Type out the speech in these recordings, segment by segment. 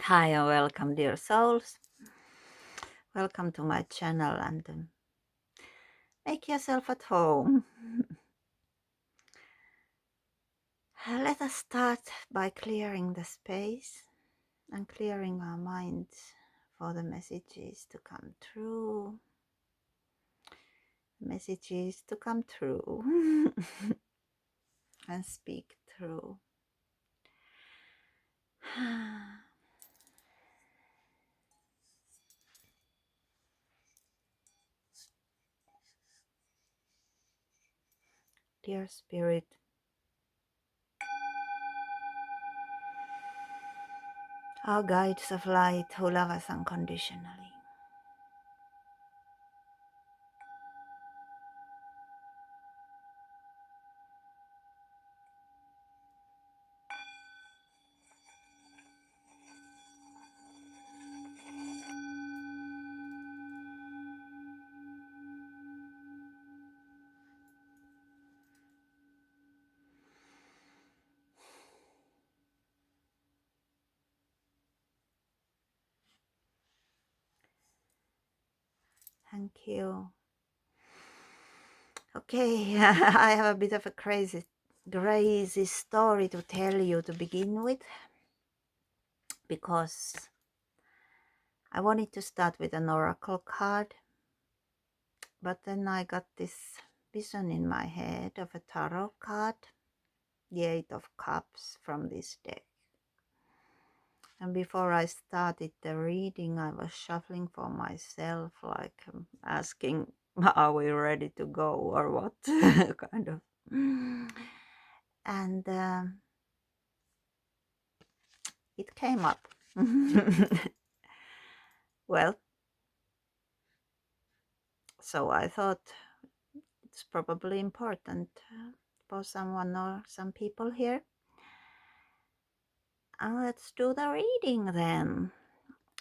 Hi and welcome, dear souls. Welcome to my channel and make yourself at home. Let us start by clearing the space and clearing our minds for the messages to come through. Messages to come through and speak through. Dear Spirit, our guides of light who love us unconditionally, thank you. Okay, I have a bit of a crazy story to tell you to begin with, because I wanted to start with an oracle card, but then I got this vision in my head of a tarot card, the Eight of Cups from this deck. And before I started the reading, I was shuffling for myself, like asking, are we ready to go or what? Kind of. And it came up. Well, so I thought it's probably important for someone or some people here. And let's do the reading then.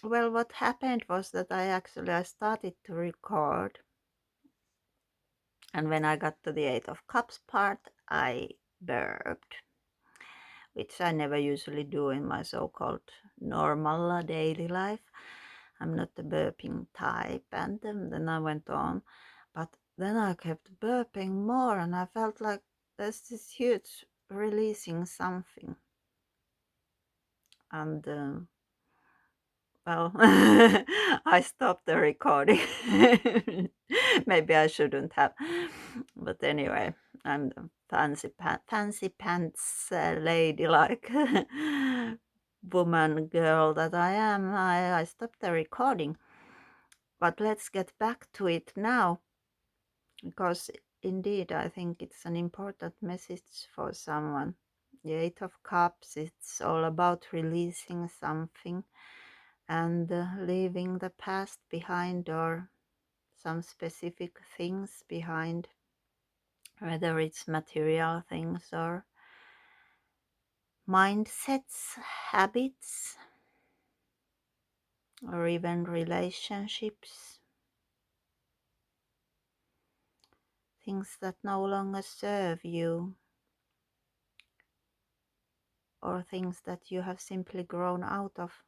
Well, what happened was that I started to record, and when I got to the Eight of Cups part, I burped, which I never usually do in my so-called normal daily life. I'm not the burping type, and then I went on, but then I kept burping more, and I felt like there's this huge releasing something, and well, I stopped the recording. Maybe I shouldn't have, but anyway, I'm the fancy pants ladylike woman girl that I am. I stopped the recording, but let's get back to it now, because indeed I think it's an important message for someone. The Eight of Cups, it's all about releasing something and leaving the past behind, or some specific things behind, whether it's material things or mindsets, habits, or even relationships, things that no longer serve you, or things that you have simply grown out of.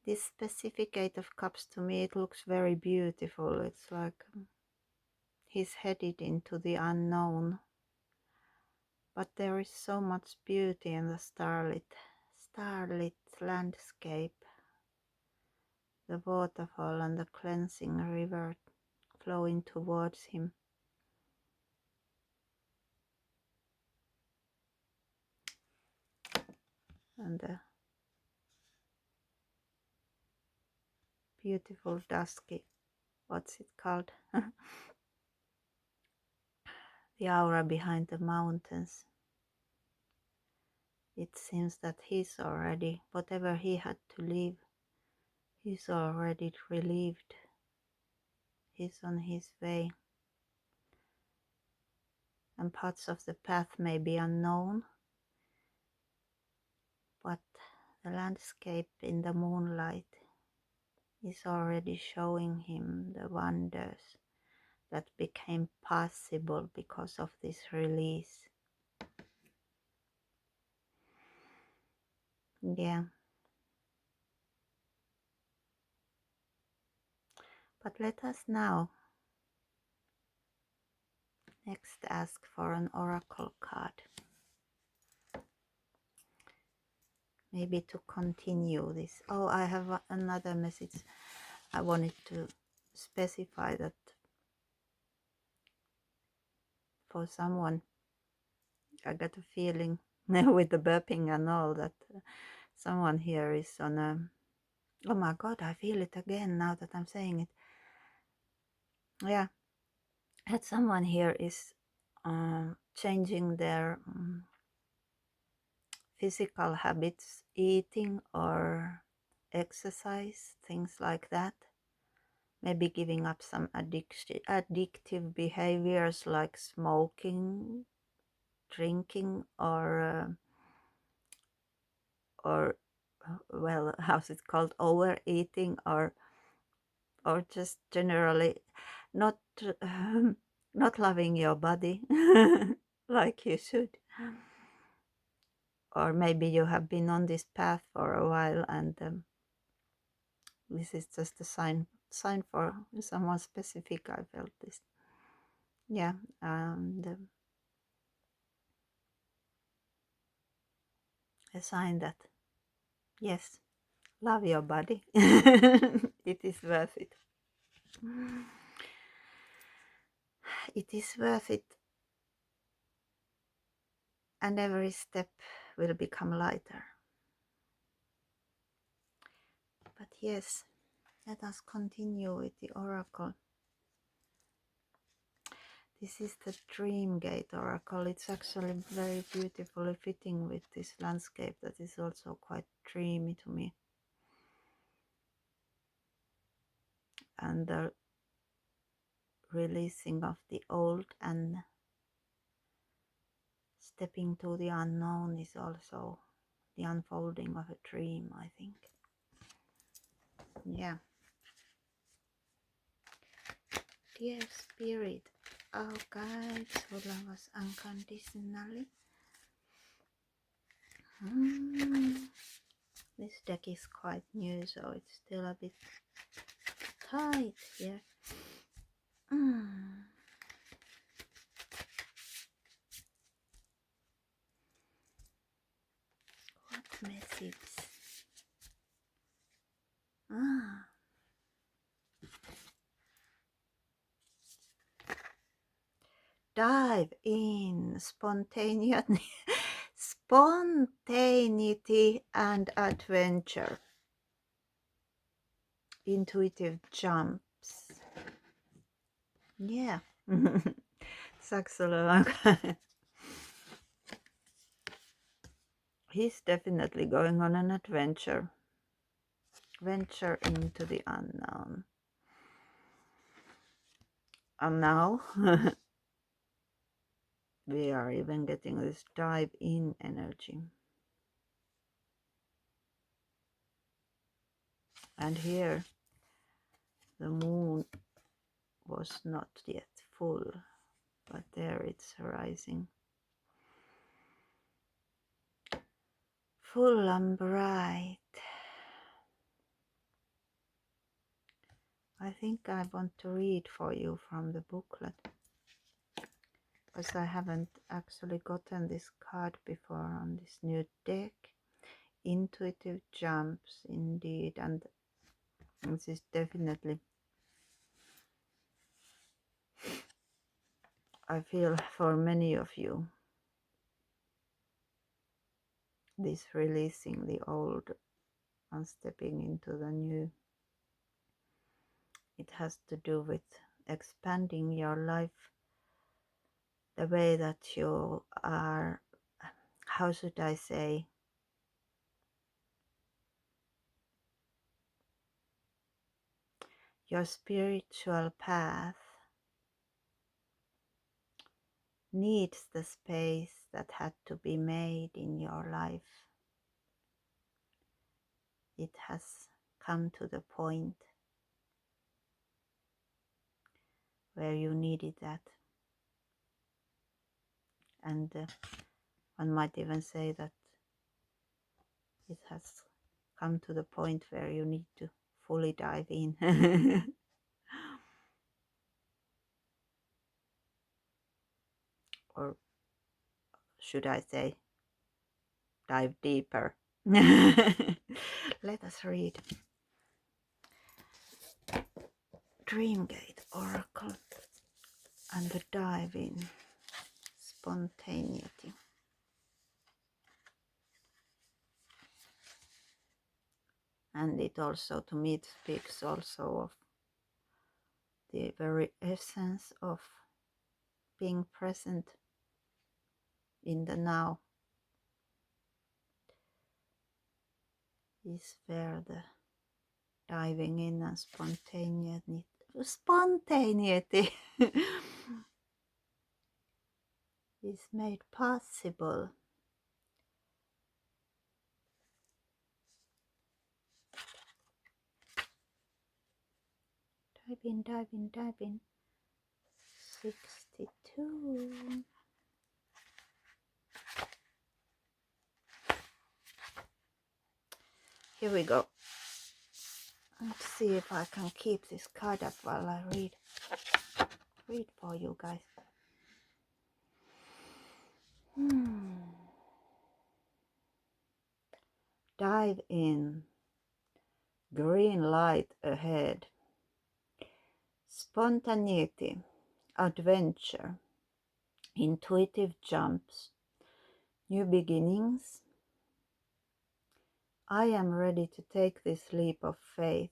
This specific Eight of Cups, to me, it looks very beautiful. It's like he's headed into the unknown. But there is so much beauty in the starlit landscape. The waterfall and the cleansing river flowing towards him. And the beautiful dusky, what's it called? The aura behind the mountains. It seems that he's already, whatever he had to leave, he's already relieved. He's on his way. And parts of the path may be unknown, but the landscape in the moonlight is already showing him the wonders that became possible because of this release. Yeah. But let us now next ask for an oracle card. Maybe to continue this. Oh, I have another message. I wanted to specify that for someone, I got a feeling with the burping and all that someone here is on a, oh my god, I feel it again now that I'm saying it. Yeah, that someone here is changing their physical habits, eating or exercise, things like that. Maybe giving up some addictive behaviors like smoking, drinking, or well, how's it called, overeating, or just generally not not loving your body like you should. Or maybe you have been on this path for a while, and this is just a sign for someone specific. I felt this. Yeah, and a sign that yes, love your body. It is worth it. It is worth it, and every step will become lighter. But yes, let us continue with the oracle. This is the Dreamgate oracle. It's actually very beautifully fitting with this landscape that is also quite dreamy to me. And the releasing of the old and stepping to the unknown is also the unfolding of a dream, I think. Yeah. Dear Spirit, our guides who love us unconditionally. This deck is quite new, so it's still a bit tight here. What message? Dive in spontaneity and adventure. Intuitive jumps. Yeah. Saxolo. He's definitely going on an adventure. Venture into the unknown. And now we are even getting this dive in energy. And here the moon was not yet full, but there it's rising. Full and bright. I think I want to read for you from the booklet, because I haven't actually gotten this card before on this new deck. Intuitive jumps, indeed, and this is definitely, I feel, for many of you, this releasing the old and stepping into the new. It has to do with expanding your life, the way that you are, how should I say, your spiritual path needs the space that had to be made in your life. It has come to the point where you needed that. And one might even say that it has come to the point where you need to fully dive in. Or should I say, dive deeper. Let us read Dreamgate Oracle and the dive in spontaneity. And it also, to me, it speaks also of the very essence of being present in the now is where the diving in and spontaneity is made possible. Dive in. 62. Here we go. Let's see if I can keep this card up while I read for you guys. Dive in. Green light ahead. Spontaneity, adventure, intuitive jumps, new beginnings. I am ready to take this leap of faith.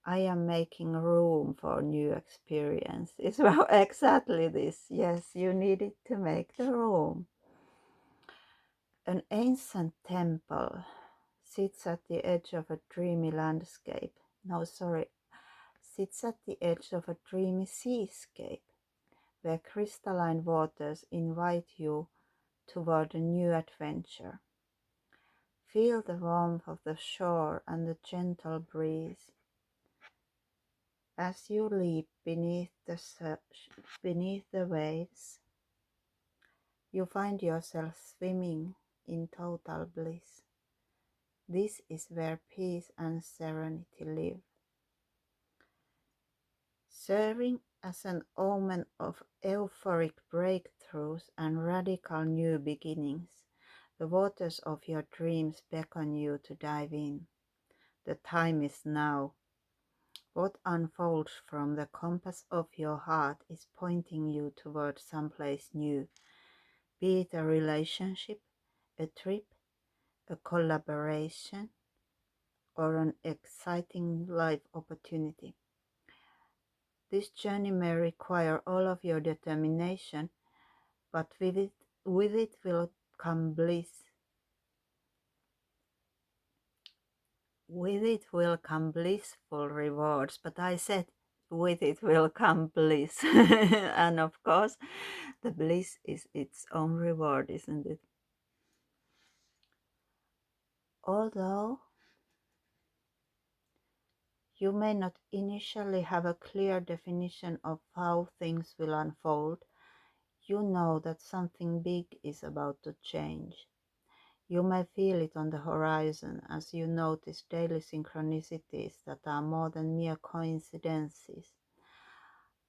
I am making room for new experiences. Well, exactly this. Yes, you needed to make the room. An ancient temple sits at the edge of a dreamy landscape. No, sorry. Sits at the edge of a dreamy seascape, where crystalline waters invite you toward a new adventure. Feel the warmth of the shore and the gentle breeze. As you leap beneath the waves, you find yourself swimming in total bliss. This is where peace and serenity live. Serving as an omen of euphoric breakthroughs and radical new beginnings, the waters of your dreams beckon you to dive in. The time is now. What unfolds from the compass of your heart is pointing you towards someplace new, be it a relationship, a trip, a collaboration, or an exciting life opportunity. This journey may require all of your determination, but with it will come bliss. With it will come blissful rewards, but I said with it will come bliss. And of course, the bliss is its own reward, isn't it? Although you may not initially have a clear definition of how things will unfold, you know that something big is about to change. You may feel it on the horizon as you notice daily synchronicities that are more than mere coincidences.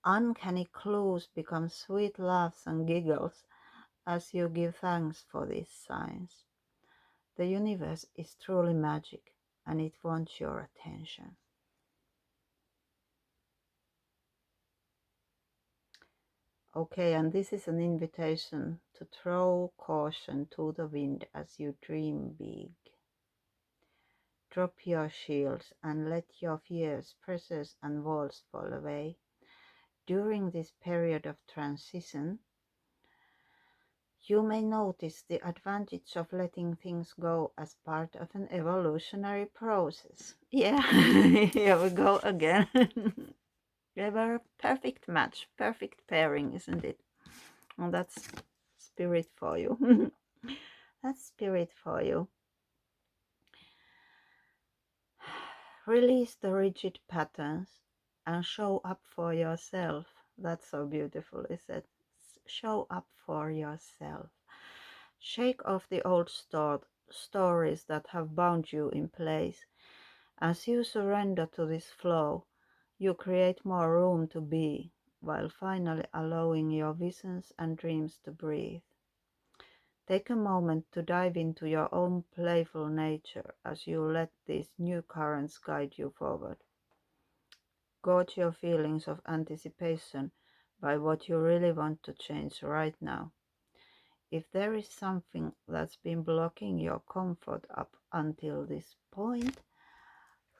Uncanny clues become sweet laughs and giggles as you give thanks for these signs. The universe is truly magic, and it wants your attention. Okay, and this is an invitation to throw caution to the wind as you dream big. Drop your shields and let your fears, pressures, and walls fall away. During this period of transition, you may notice the advantage of letting things go as part of an evolutionary process. Yeah, here we go again. They were a perfect match, perfect pairing, isn't it? Well, that's spirit for you. That's spirit for you. Release the rigid patterns and show up for yourself. That's so beautiful, is it? Show up for yourself. Shake off the old stories that have bound you in place. As you surrender to this flow, you create more room to be, while finally allowing your visions and dreams to breathe. Take a moment to dive into your own playful nature as you let these new currents guide you forward. Gauge your feelings of anticipation by what you really want to change right now. If there is something that's been blocking your comfort up until this point,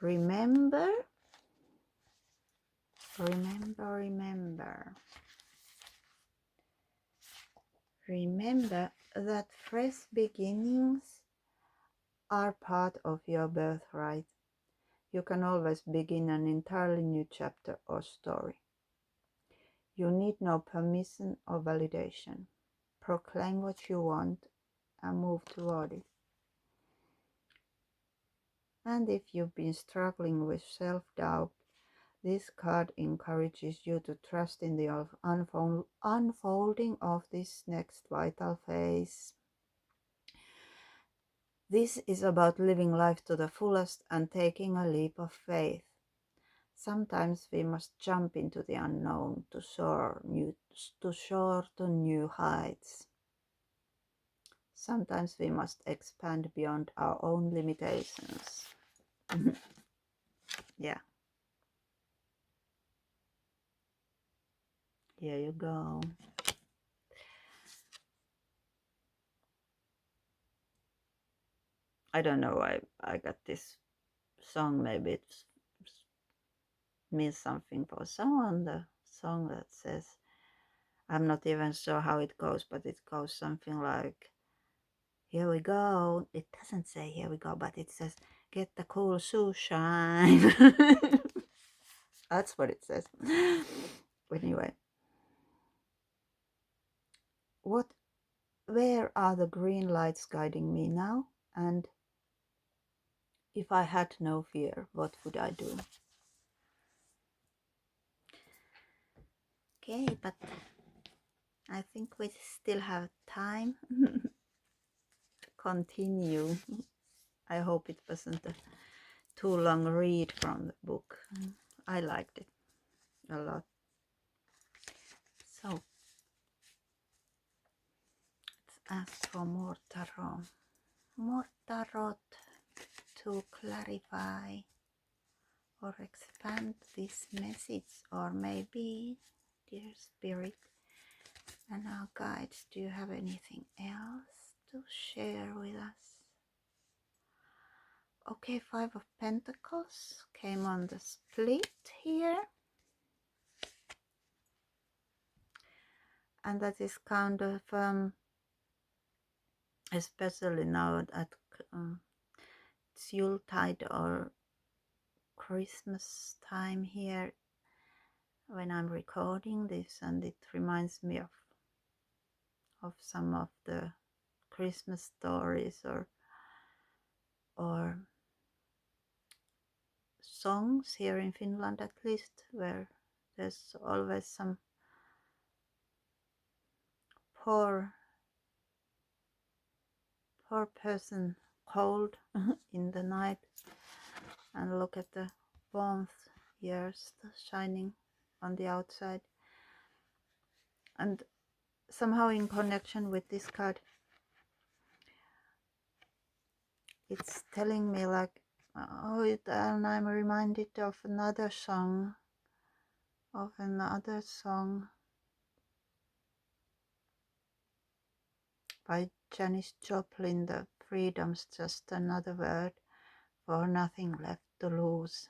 remember that fresh beginnings are part of your birthright. You can always begin an entirely new chapter or story. You need no permission or validation. Proclaim what you want and move toward it. And if you've been struggling with self-doubt, this card encourages you to trust in the unfolding of this next vital phase. This is about living life to the fullest and taking a leap of faith. Sometimes we must jump into the unknown to soar to new heights. Sometimes we must expand beyond our own limitations. Yeah. Here you go. I don't know, I got this song, maybe it means something for someone, the song that says, I'm not even sure how it goes, but it goes something like, here we go. It doesn't say here we go, but it says, get the cool shoe shine. That's what it says. Anyway, where are the green lights guiding me now? And if I had no fear, what would I do? Okay, but I think we still have time to continue. I hope it wasn't a too long read from the book. I liked it a lot. So let's ask for more tarot. More tarot to clarify or expand this message, or maybe, dear Spirit and our guides, do you have anything else to share with us? Okay, Five of Pentacles came on the split here, and that is kind of especially now at it's Yuletide or Christmas time here when I'm recording this, and it reminds me of some of the Christmas stories or songs here in Finland, at least, where there's always some poor person cold in the night, and look at the warmth here shining on the outside. And somehow in connection with this card, it's telling me like, and I'm reminded of another song by Janis Joplin, the freedom's just another word for nothing left to lose.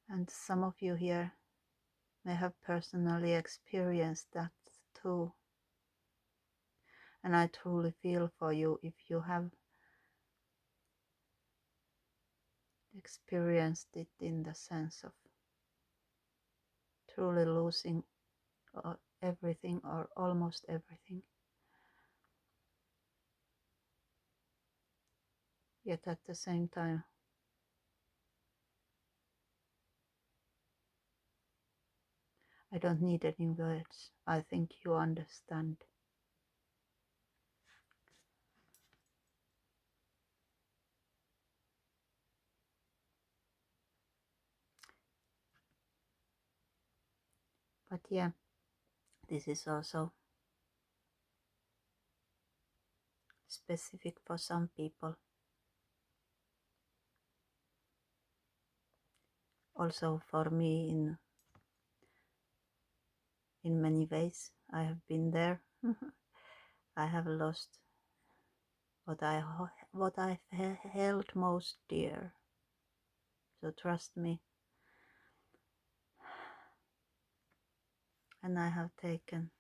And some of you here may have personally experienced that too. And I truly feel for you if you have experienced it, in the sense of truly losing everything or almost everything. Yet at the same time, I don't need any words. I think you understand. But yeah, this is also specific for some people. Also for me in many ways. I have been there. I have lost what I held most dear. So trust me. And I have taken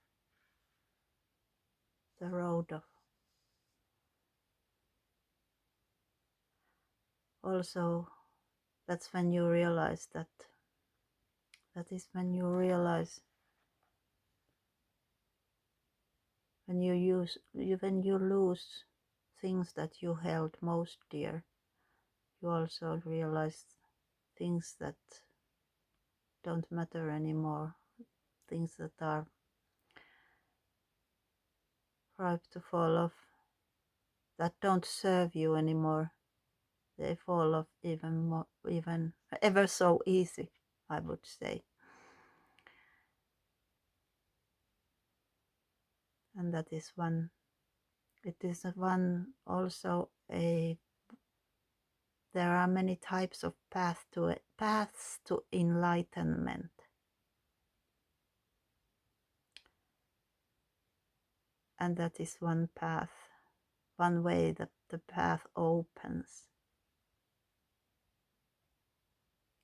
the road of also. That's when you realize that is when you realize when you lose things that you held most dear, you also realize things that don't matter anymore, things that are ripe to fall off, that don't serve you anymore. They fall off even ever so easy, I would say. And that is one. It is one also a. There are many types of paths to enlightenment. And that is one path, one way that the path opens.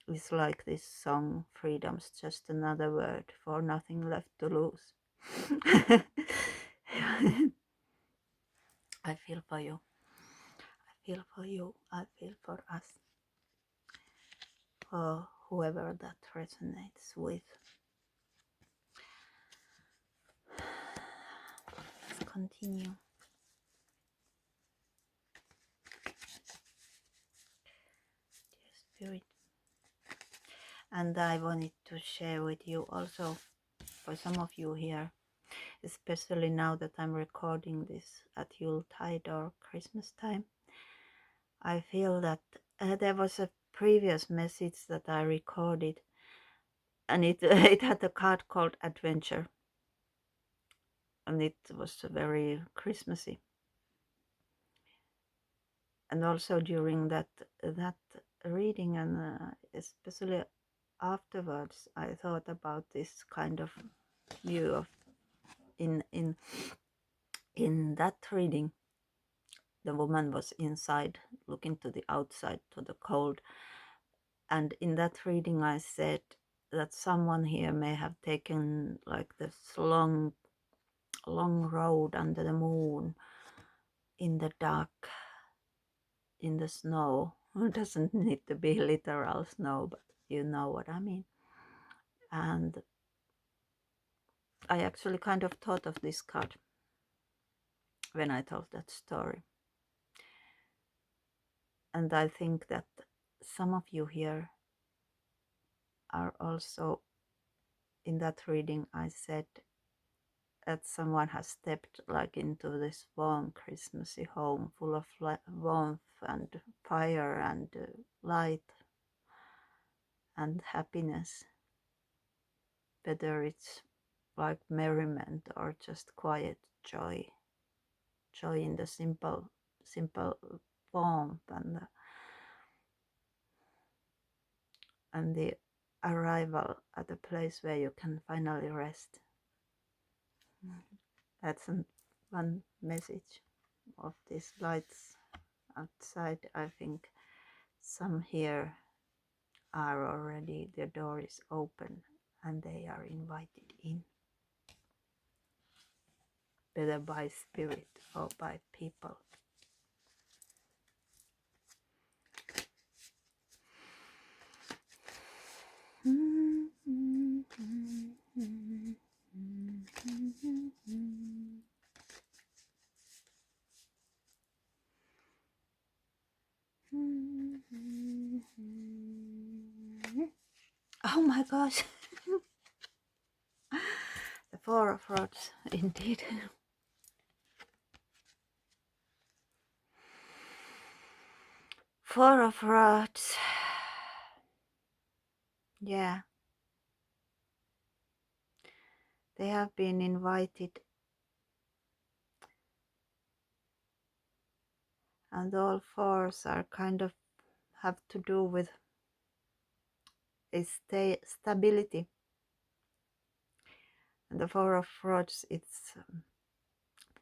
It's like this song, freedom's just another word for nothing left to lose. I feel for you. I feel for you. I feel for us. For whoever that resonates with. Let's continue. Dear Spirit. And I wanted to share with you also, for some of you here, especially now that I'm recording this at Yuletide or Christmas time, I feel that there was a previous message that I recorded, and it had a card called Adventure, and it was very Christmassy. And also during that reading, and especially afterwards, I thought about this kind of view of in that reading. The woman was inside, looking to the outside, to the cold. And in that reading, I said that someone here may have taken like this long road under the moon, in the dark, in the snow. It doesn't need to be literal snow, but you know what I mean. And I actually kind of thought of this card when I told that story. And I think that some of you here are also, in that reading I said that someone has stepped like into this warm Christmassy home full of warmth and fire and light and happiness, whether it's like merriment or just quiet joy in the simple warmth and the arrival at a place where you can finally rest. That's one message of these lights outside. I think some here are already, the door is open and they are invited in, whether by spirit or by people. Oh my gosh. The Four of Rods, indeed. Four of Rods. Yeah. They have been invited, and all fours are kind of have to do with a stability. And the Four of Rods, it's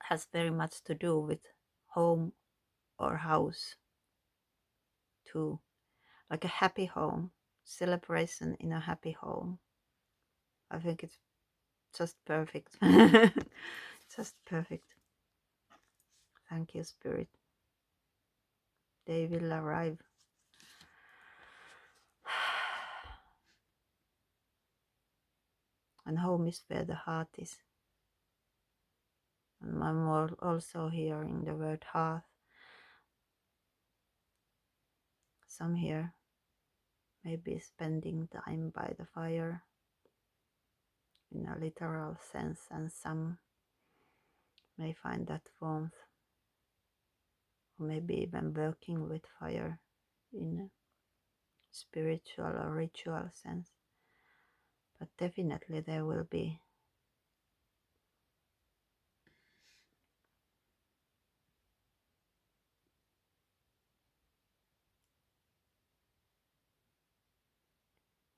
has very much to do with home or house too, like a happy home, celebration in a happy home. I think it's just perfect. Just perfect. Thank you, Spirit. They will arrive. And home is where the heart is. And I'm also hearing the word hearth. Some here maybe spending time by the fire in a literal sense, and some may find that warmth, or maybe even working with fire in a spiritual or ritual sense. But definitely there will be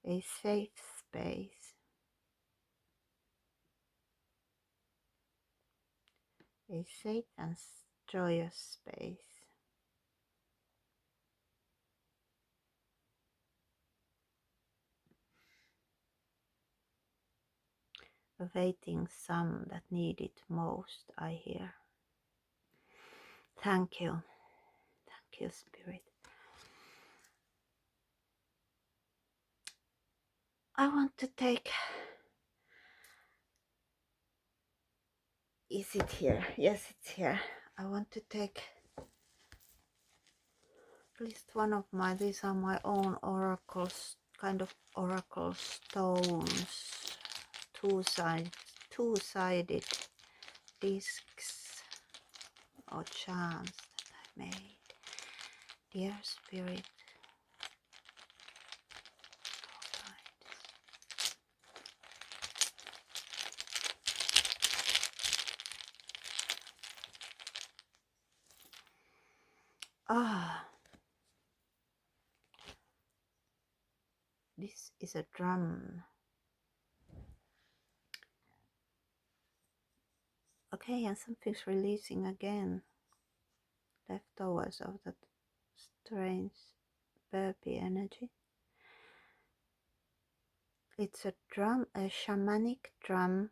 a safe space, a safe and joyous space, awaiting some that need it most, I hear. Thank you. Thank you, Spirit. I want to take... Is it here? Yes, it's here. I want to take at least one of my... These are my own oracles, kind of oracle stones. Two-sided discs or charms that I made. Dear Spirit, this is a drum. Okay, and something's releasing again. Leftovers of that strange burpee energy. It's a drum, a shamanic drum.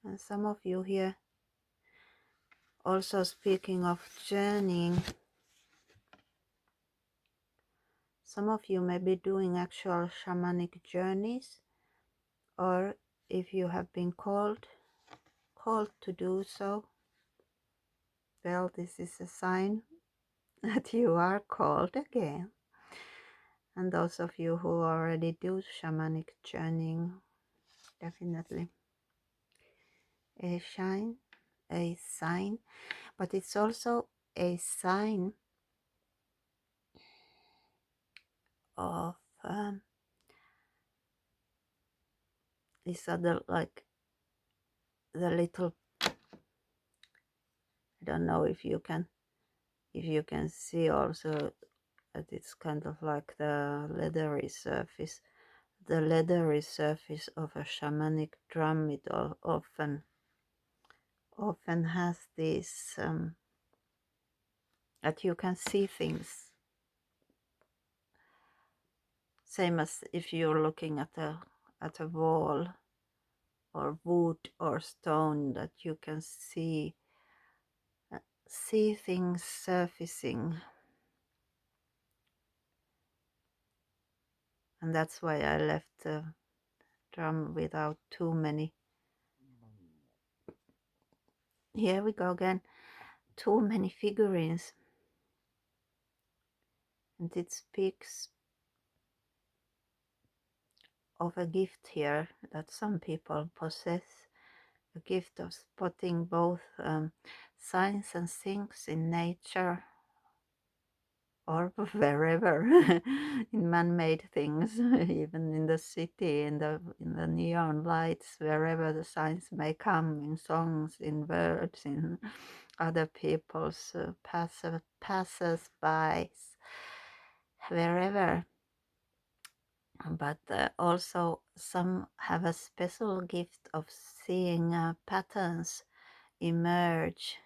And some of you here, also speaking of journeying, some of you may be doing actual shamanic journeys, or if you have been called to do so, well, this is a sign that you are called again. And those of you who already do shamanic journeying, definitely a sign, but it's also a sign of these other, like the little, I don't know if you can see also that it's kind of like the leathery surface of a shamanic drum. It often has this that you can see things, same as if you're looking at a wall or wood or stone, that you can see things surfacing. And that's why I left the drum without too many. Here we go again. Too many figurines. And it speaks of a gift here that some people possess. A gift of spotting both signs and things in nature, or wherever in man-made things, even in the city, in the neon lights, wherever the signs may come, in songs, in words, in other people's passers-by, wherever. But also some have a special gift of seeing patterns emerge.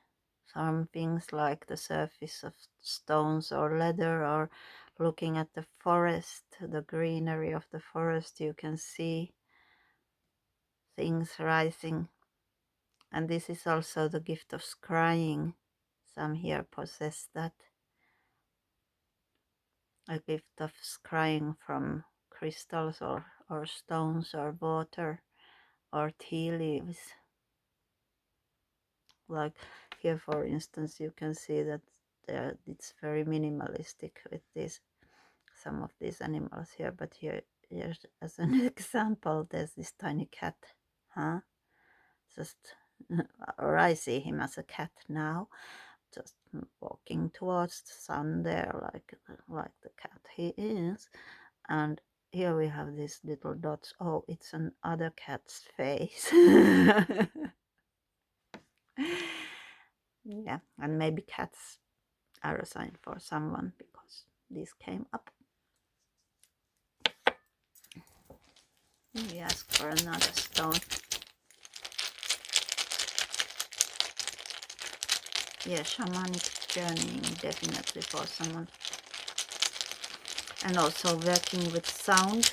Some things like the surface of stones or leather, or looking at the forest, the greenery of the forest, you can see things rising. And this is also the gift of scrying. Some here possess that. A gift of scrying from crystals or stones or water or tea leaves. Like here, for instance, you can see that it's very minimalistic with this, some of these animals here. But here's as an example, there's this tiny cat, huh? Just, or I see him as a cat now, just walking towards the sun there, like the cat he is. And here we have these little dots. Oh, it's another cat's face. Yeah, and maybe cats are a sign for someone because this came up. We ask for another stone. Yeah, shamanic journeying definitely for someone. And also working with sound,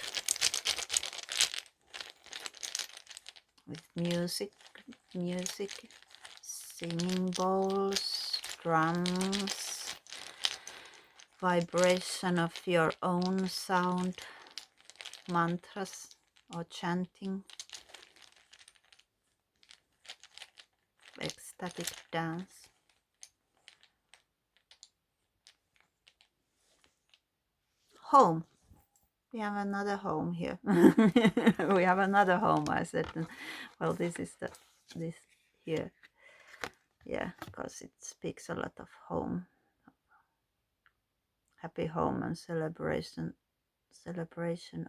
with music, singing bowls, drums, vibration of your own sound, mantras or chanting, ecstatic dance. Home. We have another home here. We have another home, I said. Well, this is this here. Yeah, because it speaks a lot of home. Happy home and celebration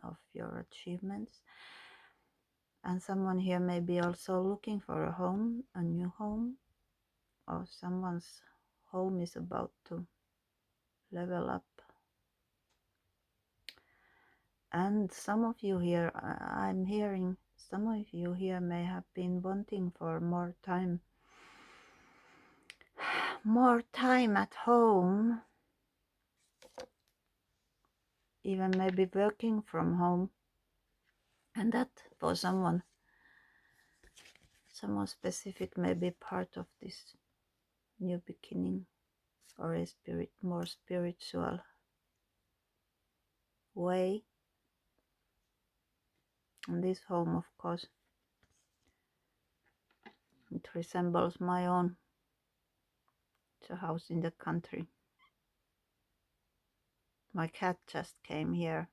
of your achievements. And someone here may be also looking for a home, a new home, or someone's home is about to level up. And some of you here, I'm hearing, some of you here may have been wanting for more time at home, even maybe working from home. And that for someone specific may be part of this new beginning, or a more spiritual way. And this home, of course, it resembles my own. It's a house in the country. My cat just came here.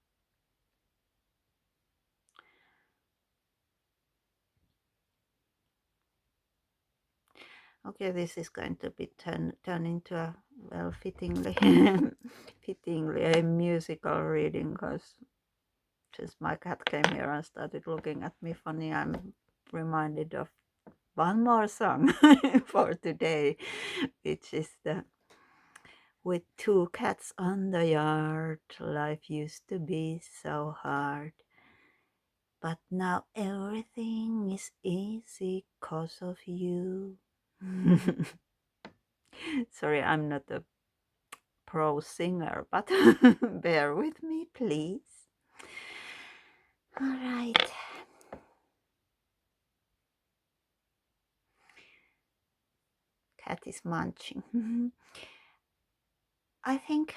Okay, this is going to be turn into a, well, fittingly a musical reading, because since my cat came here and started looking at me funny, I'm reminded of one more song for today, which is the "With two cats on the yard, life used to be so hard. But now everything is easy 'cause of you." Sorry, I'm not a pro singer, but bear with me, please. All right. Cat is munching. I think,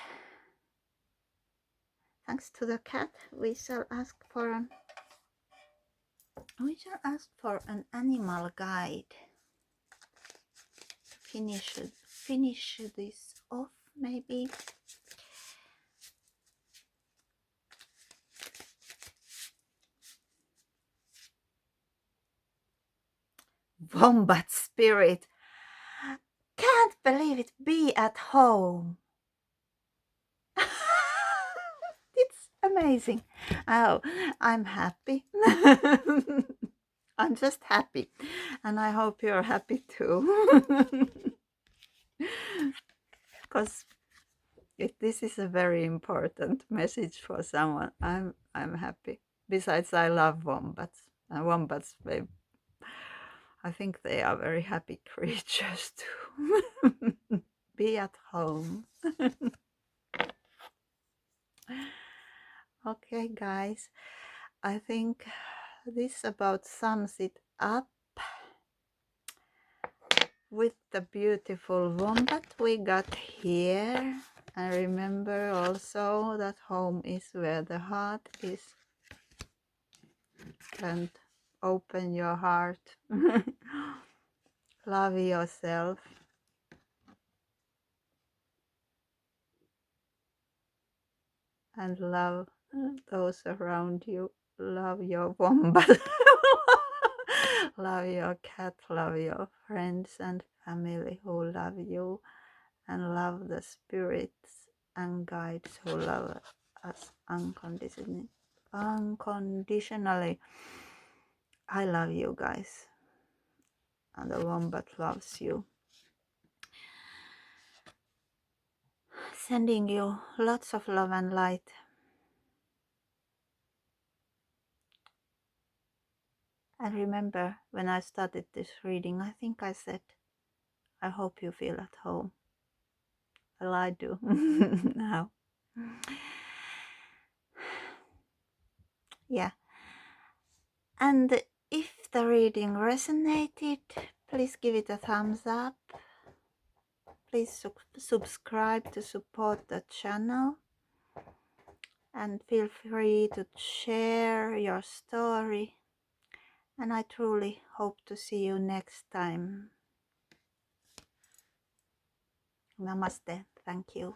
thanks to the cat, we shall ask for an animal guide. Finish this off, maybe. Wombat spirit. Can't believe it. Be at home. amazing. Oh, I'm happy. I'm just happy. And I hope you're happy too. Because if this is a very important message for someone, I'm happy. Besides, I love wombats. And wombats, I think they are very happy creatures too. Be at home. Okay, guys. I think this about sums it up with the beautiful wombat we got here. And remember also that home is where the heart is. And open your heart. Love yourself. And love those around you. Love your wombat. Love your cat. Love your friends and family who love you. And love the spirits and guides who love us unconditionally. I love you guys. And the wombat loves you. Sending you lots of love and light. And remember, when I started this reading, I think I said, I hope you feel at home. Well, I do now. Yeah. And if the reading resonated, please give it a thumbs up. Please subscribe to support the channel. And feel free to share your story. And I truly hope to see you next time. Namaste. Thank you.